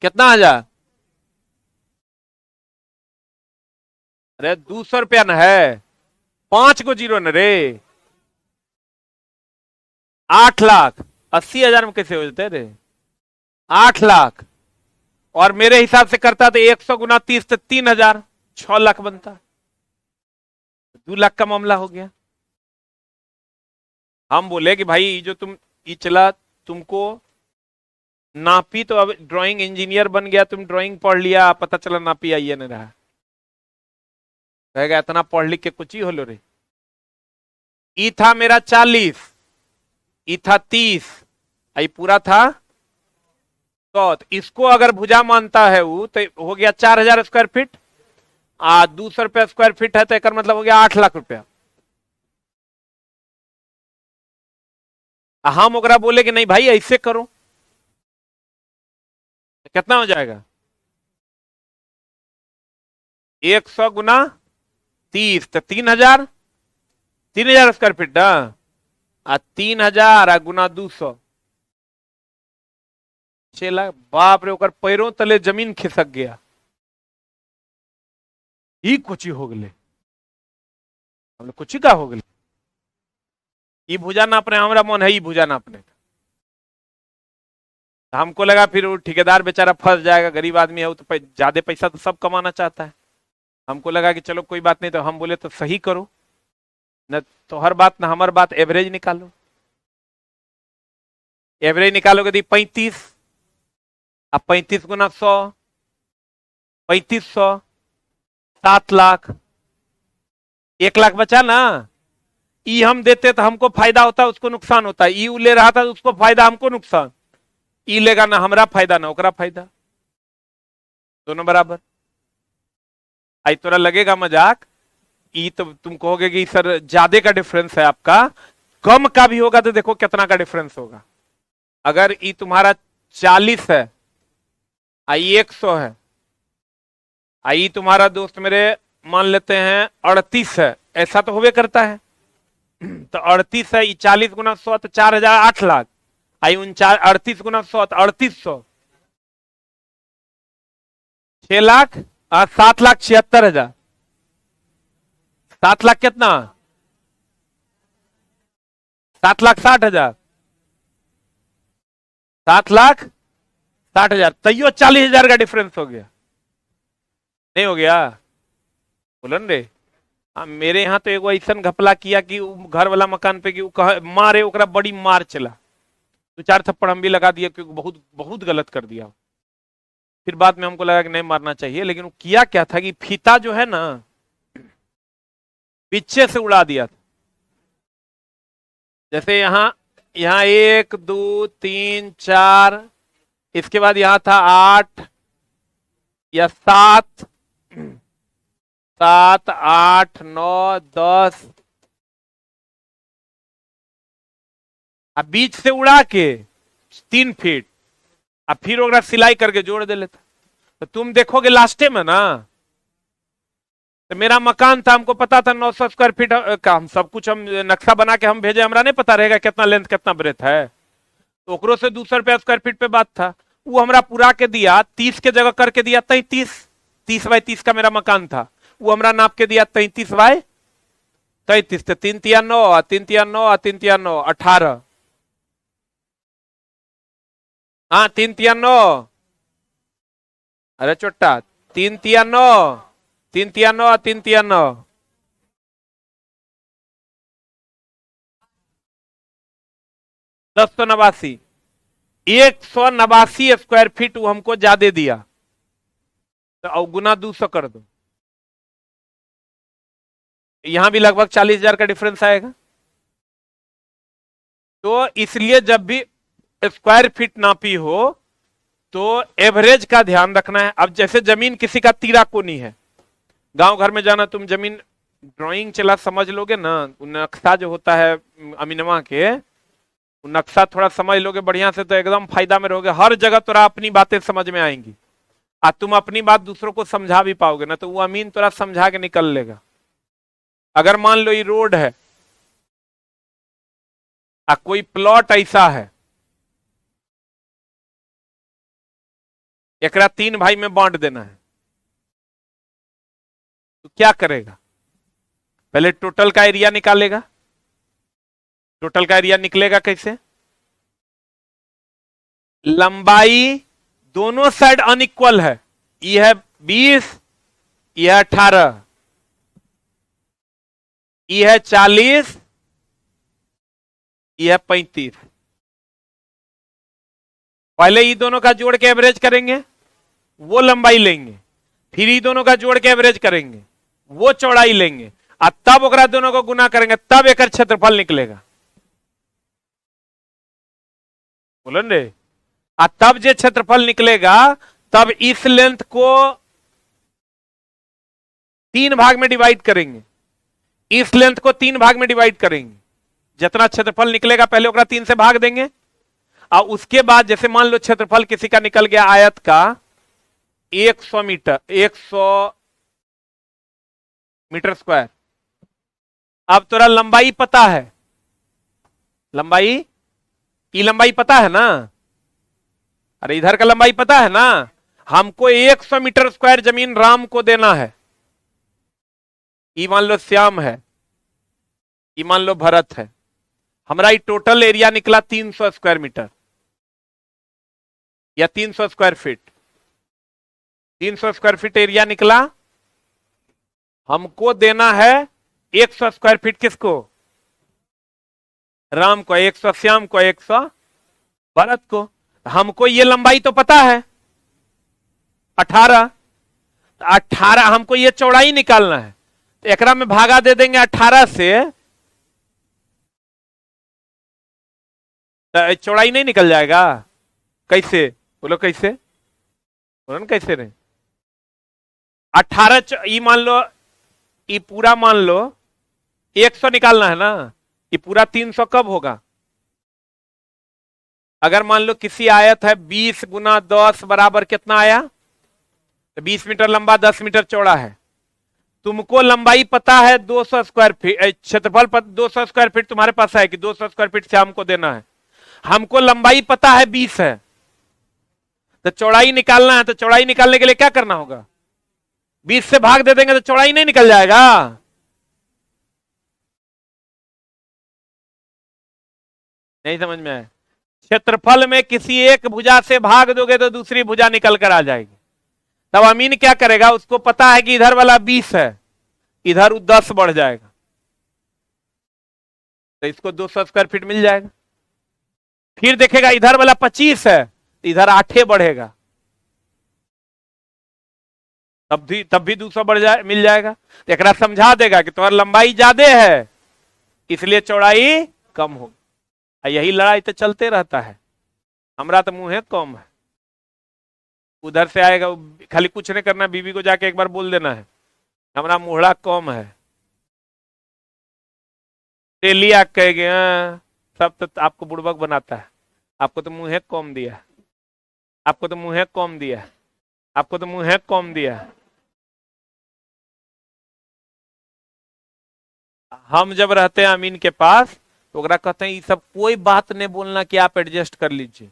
कितना हजार, अरे 200 रुपया न है, 5 गो जीरो न रे, 8,80,000 में कैसे हो जाते रे, 8 लाख। और मेरे हिसाब से करता तो 100 गुना 30 तो 3000, 6 लाख बनता, 2 लाख का मामला हो गया। हम बोले कि भाई जो तुम ये चला, तुमको नापी तो अब ड्राइंग इंजीनियर बन गया, तुम ड्राइंग पढ़ लिया, पता चला नापी आइए नहीं रहा, कहेगा इतना पढ़ लिख के कुछ ही हो लो रे। ई था मेरा 40, ई था 30, आई पूरा था 100। तो इसको अगर भुजा मानता है वो तो हो गया 4000 स्क्वायर फीट, 200 रुपया स्क्वायर फीट है तो एक मतलब हो गया 8 लाख रुपया। हम ओकरा बोले कि नहीं भाई ऐसे करो, कितना हो जाएगा, 100 गुना 30 तो 3000, 3000 स्क्वायर फीट ना, 3000 गुना 200 6 लाख, बाप रे, ओकर पैरों तले जमीन खिसक गया। ई कुछ हो गए, हम लोग कुछ का हो गए। ई भुजा नापने हमारा मन है, ई भुजा नापने का। हमको लगा फिर वो ठेकेदार बेचारा फंस जाएगा, गरीब आदमी है वो, तो ज्यादा पैसा तो सब कमाना चाहता है। हमको लगा कि चलो कोई बात नहीं, तो हम बोले तो सही करो न, तो हर बात ना हमार बात, एवरेज निकालो। एवरेज निकालोगे तो 35, अब 35 गुना 100, 3500, 7 लाख, 1 लाख बचा ना। ई हम देते तो हमको फायदा होता, उसको नुकसान होता। ई ले रहा था, उसको फायदा, हमको नुकसान। ई लेगा ना हमारा फायदा ना ओकरा फायदा, दोनों बराबर। आई तोरा लगेगा मजाक, ई तो तुम कहोगे कि सर ज्यादा का डिफरेंस है आपका, कम का भी होगा तो देखो कितना का डिफरेंस होगा। अगर ई तुम्हारा 40 है, आई 100 है, आई तुम्हारा दोस्त मेरे मान लेते हैं 38 है, ऐसा तो होवे करता है। तो 38 है, 40 गुना 100 तो 4000, 8 लाख। आई 38 गुना 100 तो 3800, 6 लाख, 7,76,000। 7 लाख कितना, 7,60,000, 7,60,000। तैयो 40,000 का डिफरेंस हो गया, नहीं हो गया? बोलन रे। मेरे यहाँ तो एगो ऐसा घपला किया कि घर वाला मकान पे कि मारे, ओकरा बड़ी मार चला, 2-4 थप्पड़ हम भी लगा दिया, क्योंकि बहुत बहुत गलत कर दिया। फिर बाद में हमको लगा कि नहीं मारना चाहिए, लेकिन वो किया क्या था कि फीता जो है ना पीछे से उड़ा दिया था। जैसे यहाँ 1 2 3 4, इसके बाद यहां था 8 या 7, 7 8 9 10, अब बीच से उड़ा के 3 फीट, अब फिर ओकरा सिलाई करके जोड़ दे लेता। तो तुम देखोगे लास्टे में ना, तो मेरा मकान था, हमको पता था 900 स्क्वायर फीट का, हम सब कुछ हम नक्शा बना के हम भेजे, हमरा नहीं पता रहेगा कितना लेंथ कितना ब्रेथ है। तो ओकरो से 200 रुपया स्क्वायर फीट पे बात था, वो हमरा पूरा के दिया, 30 के जगह करके दिया 33, 30 बाई 30 का मेरा मकान था, वो हमरा नाप के दिया 33 बाई 33। तो 3 तिया 9, 3 तिया 9, 3 तिया 9, 18। हाँ 3 तिया 9, अरे चोट्टा, 3 तिया 9, 3 तिया 9, 3 तिया 9, 1089, 189 स्क्वायर फीट वो हमको ज्यादा दिया। तो अब गुना 200 कर दो, यहां भी लगभग 40,000 का डिफरेंस आएगा। तो इसलिए जब भी स्क्वायर फीट नापी हो तो एवरेज का ध्यान रखना है। अब जैसे जमीन किसी का तिराकोनी है, गांव घर में जाना, तुम जमीन ड्राइंग चला समझ लोगे ना, नक्शा जो होता है अमीनवा के, नक्शा थोड़ा समझ लोगे बढ़िया से तो एकदम फायदा में रहोगे। हर जगह तोरा अपनी बातें समझ में आएंगी, और तुम अपनी बात दूसरों को समझा भी पाओगे ना, तो वो अमीन तोरा समझा के निकल लेगा। अगर मान लो ये रोड है, कोई प्लॉट ऐसा है, एकरा 3 भाई में बांट देना है, तो क्या करेगा? पहले टोटल का एरिया निकालेगा। टोटल का एरिया निकलेगा कैसे? लंबाई दोनों साइड अनइक्वल है, यह है 20, यह 18, यह है 40, यह 35। पहले ये दोनों का जोड़ के एवरेज करेंगे, वो लंबाई लेंगे, फिर ये दोनों का जोड़ के एवरेज करेंगे, वो चौड़ाई लेंगे, और तब ओकरा दोनों को गुना करेंगे, तब एक क्षेत्रफल निकलेगा। बोलो रे। और तब जो क्षेत्रफल निकलेगा, तब इस लेंथ को 3 भाग में डिवाइड करेंगे, इस लेंथ को 3 भाग में डिवाइड करेंगे, जितना क्षेत्रफल निकलेगा पहले ओकरा 3 से भाग देंगे, और उसके बाद जैसे मान लो क्षेत्रफल किसी का निकल गया आयत का 100 मीटर, 100 मीटर स्क्वायर। अब तोरा लंबाई पता है, लंबाई, ये लंबाई पता है ना, अरे इधर का लंबाई पता है ना, हमको 100 मीटर स्क्वायर जमीन राम को देना है। ये मान लो श्याम है, ये मान लो भरत है, हमारा ये टोटल एरिया निकला 300 स्क्वायर मीटर या 300 square feet. 300 square feet area निकला, हमको देना है 100 स्क्वायर फीट किसको? राम को, 100 श्याम को, 100 भरत को। हमको ये लंबाई तो पता है 18, 18 हमको ये चौड़ाई निकालना है, तो एकरा में भागा दे देंगे 18 से, तो चौड़ाई नहीं निकल जाएगा? कैसे बोलो, कैसे बोलो ना, कैसे रहे? 18 ये मान लो, ये पूरा मान लो 100 निकालना है ना, ये पूरा 300 कब होगा? अगर मान लो किसी आयत है 20 गुना 10 बराबर कितना आया? तो 20 मीटर लंबा 10 मीटर चौड़ा है। तुमको लंबाई पता है 200 स्क्वायर फीट, क्षेत्रफल 200 स्क्वायर फीट तुम्हारे पास है कि 200 स्क्वायर फीट से हमको देना है। हमको लंबाई पता है 20 है, तो चौड़ाई निकालना है। तो चौड़ाई निकालने के लिए क्या करना होगा? 20 से भाग दे देंगे तो चौड़ाई नहीं निकल जाएगा? नहीं समझ में आया? क्षेत्रफल में किसी एक भुजा से भाग दोगे तो दूसरी भुजा निकल कर आ जाएगी। तब अमीन क्या करेगा? उसको पता है कि इधर वाला 20 है, इधर 10 बढ़ जाएगा, तो इसको 200 स्क्वायर फीट मिल जाएगा। फिर देखेगा इधर वाला 25 है, इधर 8 बढ़ेगा, तब भी 200 मिल जाएगा। तो एक समझा देगा कि तुम्हारी लंबाई ज्यादा है इसलिए चौड़ाई कम होगी। यही लड़ाई तो चलते रहता है। हमारा तो मुंह है कम है, उधर से आएगा, खाली कुछ नहीं करना, बीवी को जाके एक बार बोल देना है हमारा मुहड़ा कम है, लिया कह गया। सब तो आपको बुड़बक बनाता है। आपको तो मुंह है कम दिया, आपको तो मुंह है कम दिया, आपको तो मुंह है कम दिया। हम जब रहते हैं अमीन के पास तो कहते हैं ये सब कोई बात नहीं बोलना कि आप एडजस्ट कर लीजिए,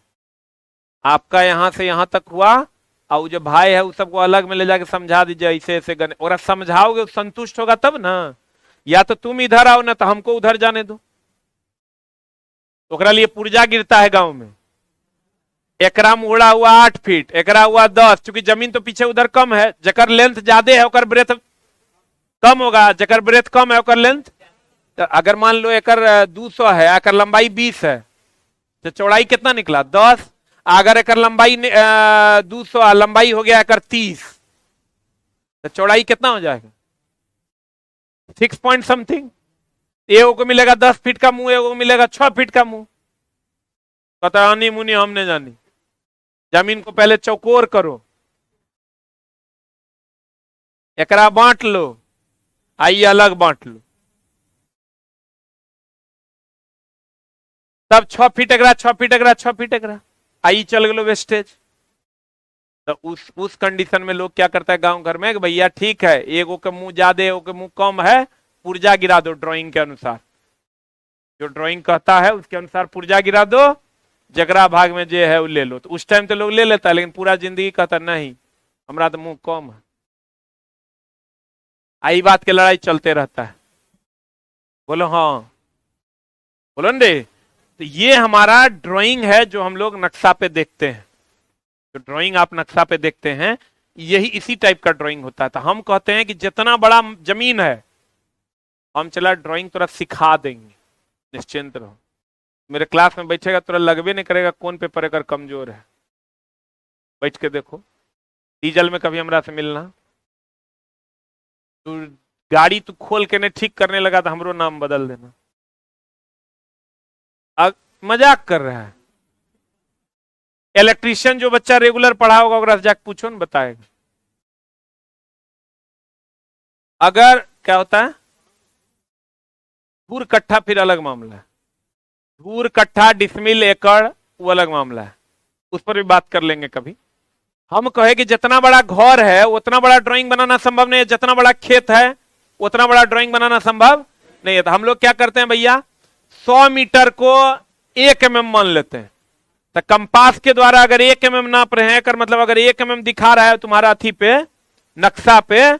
आपका यहां से यहां तक हुआ, और जो भाई है उस सबको अलग में ले जाके समझा दीजिए ऐसे ऐसे गने, और समझाओगे संतुष्ट होगा तब ना। या तो तुम इधर आओ ना तो हमको उधर जाने दो। तो लिए पुर्जा गिरता है गांव में, एकरा मुड़ा हुआ 8 फीट, एकरा हुआ 10, क्योंकि जमीन तो पीछे उधर कम है, जकर लेंथ ज्यादा है ओकर ब्रेथ कम होगा, जकर ब्रेथ कम है ओकर लेंथ। तो अगर मान लो एकर 200 है, एकर लंबाई 20 है, तो चौड़ाई कितना निकला? 10। अगर एकर लंबाई 200 लंबाई हो गया एकर 30, तो चौड़ाई कितना हो जाएगा? 6 पॉइंट समथिंग। एगो को मिलेगा 10 फीट का मुंह, एगो को मिलेगा 6 फीट का मुंह। पता आनी मुनी हमने जानी, जमीन को पहले चौकोर करो, एकरा बांट लो, आइए अलग बांट लो, तब 6 फीट एकरा, 6 फीट एकरा, 6 फीट एकरा, आई चल गलो वेस्टेज। तो उस कंडीशन में लोग क्या करता है गांव घर में कि भैया ठीक है, एगो के मुंह ज्यादा, एगो के मुंह कम है, पुर्जा गिरा दो ड्राइंग के अनुसार, जो ड्राइंग कहता है उसके अनुसार पुर्जा गिरा दो, जगरा भाग में जे है वो ले लो। तो उस टाइम तो लोग ले लेता है, लेकिन पूरा जिंदगी कहता नहीं हमारा तो मुंह कम है। आई बात के लड़ाई चलते रहता है। बोलो हाँ, बोलो न। तो ये हमारा ड्राइंग है जो हम लोग नक्शा पे देखते हैं, जो ड्राइंग आप नक्शा पे देखते हैं यही इसी टाइप का ड्राइंग होता है। तो हम कहते हैं कि जितना बड़ा जमीन है हम चला ड्राइंग थोड़ा सिखा देंगे, निश्चिंत रहो। मेरे क्लास में बैठेगा थोड़ा लगभे नहीं करेगा कौन पेपर अगर कमजोर है, बैठ के देखो। डीजल में कभी हमरा से मिलना, तू गाड़ी तू खोल के नहीं ठीक करने लगा तो हमरो नाम बदल देना। मजाक कर रहा है। इलेक्ट्रीशियन जो बच्चा रेगुलर पढ़ा होगा ओकरा से जाके पूछो न, बताएगा। अगर क्या होता है धूर कट्ठा, फिर अलग मामला है। धूर कट्ठा, डिसमिल, एकड़ वो अलग मामला है, उस पर भी बात कर लेंगे कभी। हम कहे कि जितना बड़ा घर है उतना बड़ा ड्राइंग बनाना संभव नहीं है, जितना बड़ा खेत है उतना बड़ा ड्राइंग बनाना संभव नहीं है। तो हम लोग क्या करते हैं भैया, 100 मीटर को 1 mm मान लेते हैं। तो कंपास के द्वारा अगर 1 mm नाप रहे हैं, कर मतलब अगर 1 mm दिखा रहा है तुम्हारा अथी पे, नक्शा पे,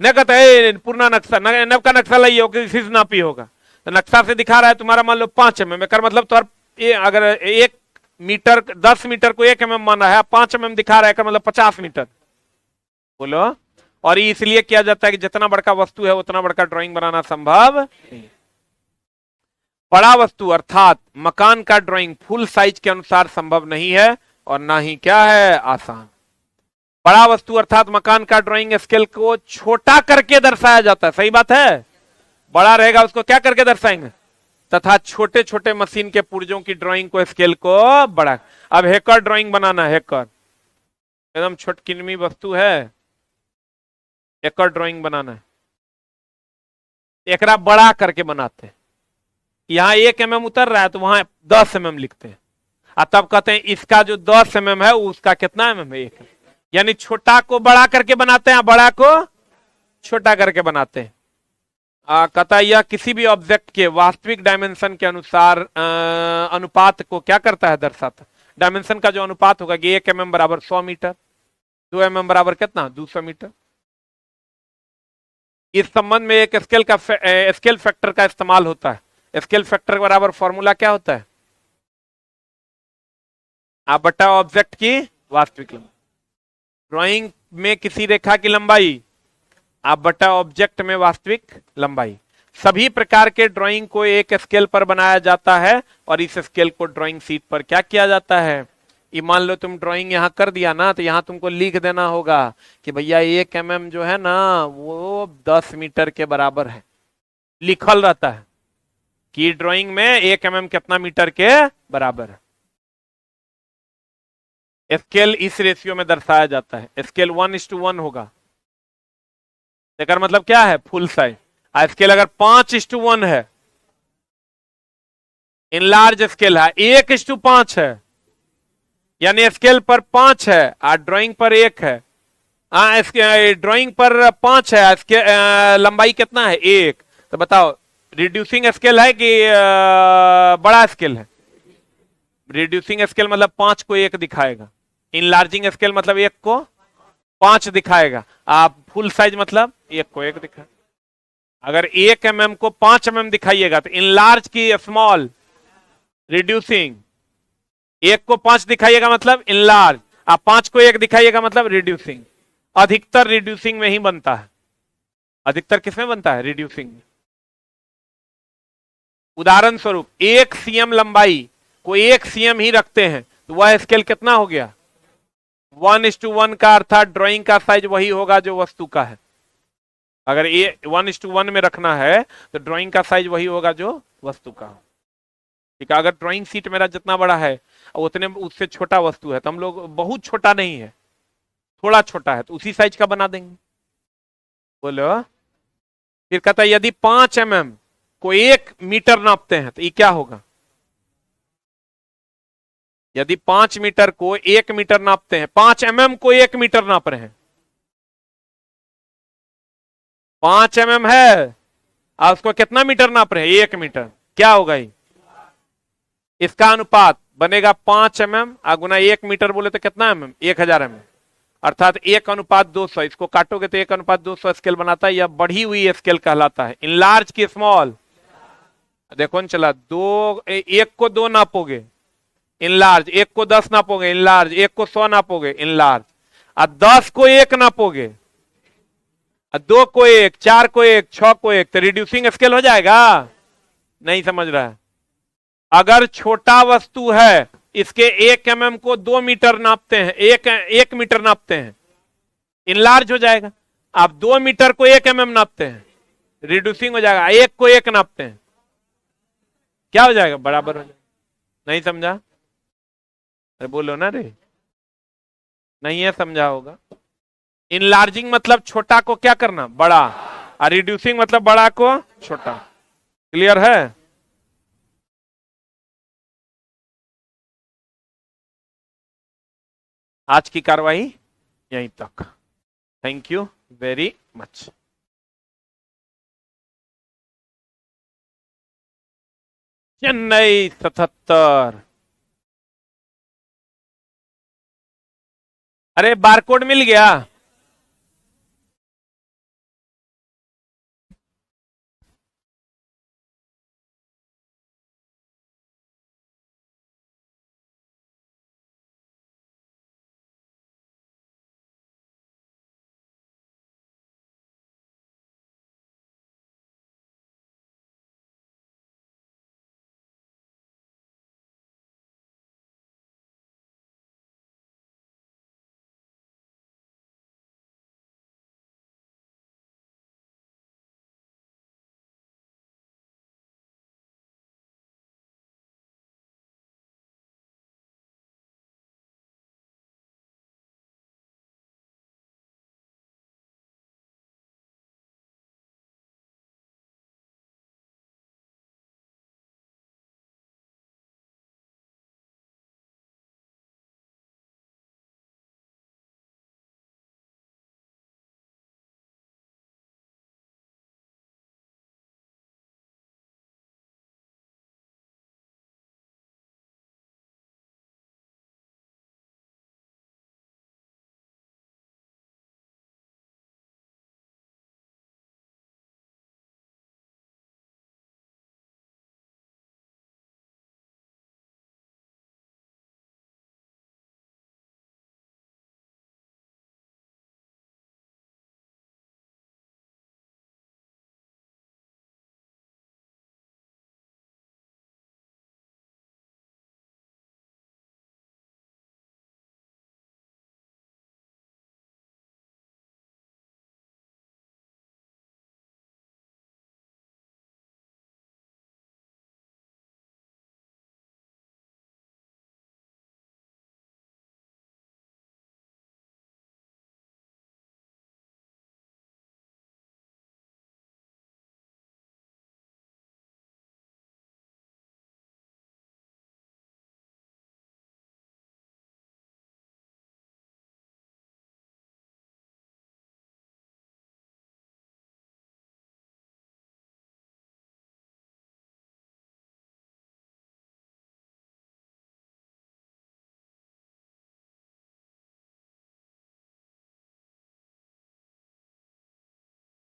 न कहता है पूर्ण नक्शा, नब का नक्शा लाइए हो, किसी से नापी होगा, तो नक्शा से दिखा रहा है तुम्हारा मान लो 5 mm, कर मतलब तो अगर 1 मीटर 10 मीटर को 1 mm माना है, 5 mm दिखा रहा है, कर मतलब 50 मीटर। बोलो। और ये इसलिए किया जाता है कि जितना बड़का वस्तु है उतना बड़का ड्राइंग बनाना संभव नहीं। बड़ा वस्तु अर्थात मकान का ड्राइंग फुल साइज के अनुसार संभव नहीं है और ना ही क्या है, आसान। बड़ा वस्तु अर्थात मकान का ड्राइंग स्केल को छोटा करके दर्शाया जाता है, सही बात है। बड़ा रहेगा उसको क्या करके दर्शाएंगे, तथा छोटे छोटे मशीन के पुर्जों की ड्राइंग को स्केल को बड़ा। अब हेकर ड्राइंग बनाना है, हेकर एकदम छोटकिनमी वस्तु है, हेकर ड्राइंग बनाना है, एकरा बड़ा करके बनाते हैं। यहां 1 mm उतर रहा है तो वहां 10 mm लिखते हैं, और तब कहते हैं इसका जो 10 mm है उसका कितना mm है, 1। यानी छोटा को बड़ा करके बनाते हैं, बड़ा को छोटा करके बनाते हैं। कहता है यह किसी भी ऑब्जेक्ट के वास्तविक डायमेंशन के अनुसार अनुपात को क्या करता है, दर्शाता है। डायमेंशन का जो अनुपात होगा कि 1 mm बराबर 100 मीटर, 2 mm बराबर कितना, 200 मीटर। इस संबंध में एक स्केल फैक्टर का इस्तेमाल होता है। स्केल फैक्टर बराबर फॉर्मूला क्या होता है, आप बटा ऑब्जेक्ट की वास्तविक लंबाई। ड्राइंग में किसी रेखा की लंबाई आप बटा ऑब्जेक्ट में वास्तविक लंबाई। सभी प्रकार के ड्राइंग को एक स्केल पर बनाया जाता है और इस स्केल को ड्राइंग शीट पर क्या किया जाता है, ये मान लो तुम ड्राइंग यहां कर दिया ना, तो यहां तुमको लिख देना होगा कि भैया 1 mm जो है ना वो 10 मीटर के बराबर है, लिखल रहता है कि ड्राइंग में 1 mm कितना मीटर के बराबर है। स्केल इस रेशियो में दर्शाया जाता है, स्केल 1:1 होगा, देखकर मतलब क्या है, फुल साइज। स्केल अगर 5:1 है, इन लार्ज स्केल है 1:5 है, यानी स्केल पर 5 है और ड्राइंग पर 1 है। ड्राइंग पर 5 है, लंबाई कितना है, 1। तो बताओ रिड्यूसिंग स्केल है कि बड़ा स्केल है। रिड्यूसिंग स्केल मतलब 5 को 1 दिखाएगा, इनलार्जिंग स्केल मतलब 1 को 5 दिखाएगा, आप फुल साइज मतलब 1 को 1 दिखाएगा। अगर 1 mm को 5 mm दिखाइएगा तो इनलार्ज की स्मॉल, रिड्यूसिंग। 1 को 5 दिखाइएगा मतलब इनलार्ज, आप 5 को 1 दिखाइएगा मतलब रिड्यूसिंग। अधिकतर रिड्यूसिंग में ही बनता है। अधिकतर किसमें बनता है, रिड्यूसिंग में। उदाहरण स्वरूप 1 cm लंबाई को 1 cm ही रखते हैं तो वह स्केल कितना हो गया, 1:1 का, अर्थात ड्राइंग का साइज वही होगा जो वस्तु का है। अगर ये 1:1 में रखना है तो ड्राइंग का साइज वही होगा जो वस्तु का हो। ठीक है, अगर ड्राइंग शीट मेरा जितना बड़ा है और उतने उससे छोटा वस्तु है तो हम लोग, बहुत छोटा नहीं है थोड़ा छोटा है तो उसी साइज का बना देंगे। बोलो। फिर कहता है यदि 5 mm को 1 मीटर नापते हैं तो ये क्या होगा, यदि 5 मीटर को 1 मीटर नापते हैं, 5 mm को 1 मीटर नाप रहे हैं, 5 mm है और उसको कितना मीटर नाप रहे हैं, 1 मीटर, क्या होगा ये, इसका अनुपात बनेगा 5 mm गुना 1 मीटर, बोले तो कितना mm, 1000 mm, अर्थात 1:200। इसको काटोगे तो 1:200 स्केल बनाता है। यह बढ़ी हुई स्केल कहलाता है। इनलार्ज की स्मॉल, देखो न चला, 1 को 2 नापोगे इनलार्ज, 1 को 10 नापोगे इनलार्ज, 1 को 100 नापोगे इनलार्ज, और 10 को 1 नापोगे, 2 को 1, 4 को 1, 6 को 1, तो रिड्यूसिंग स्केल हो जाएगा। नहीं समझ रहा है। अगर छोटा वस्तु है, इसके 1 mm को 2 मीटर नापते हैं, 1 मीटर नापते हैं, इनलार्ज हो जाएगा। आप 2 मीटर को 1 mm नापते हैं, रिड्यूसिंग हो जाएगा। 1 को 1 नापते हैं, क्या हो जाएगा, बराबर हो जाएगा। नहीं समझा, अरे बोलो ना रे, नहीं है समझा होगा। इनलार्जिंग मतलब छोटा को क्या करना, बड़ा, और रिड्यूसिंग मतलब बड़ा को छोटा। क्लियर है। आज की कार्रवाई यहीं तक। Thank you very much. Chennai 77। अरे बारकोड मिल गया।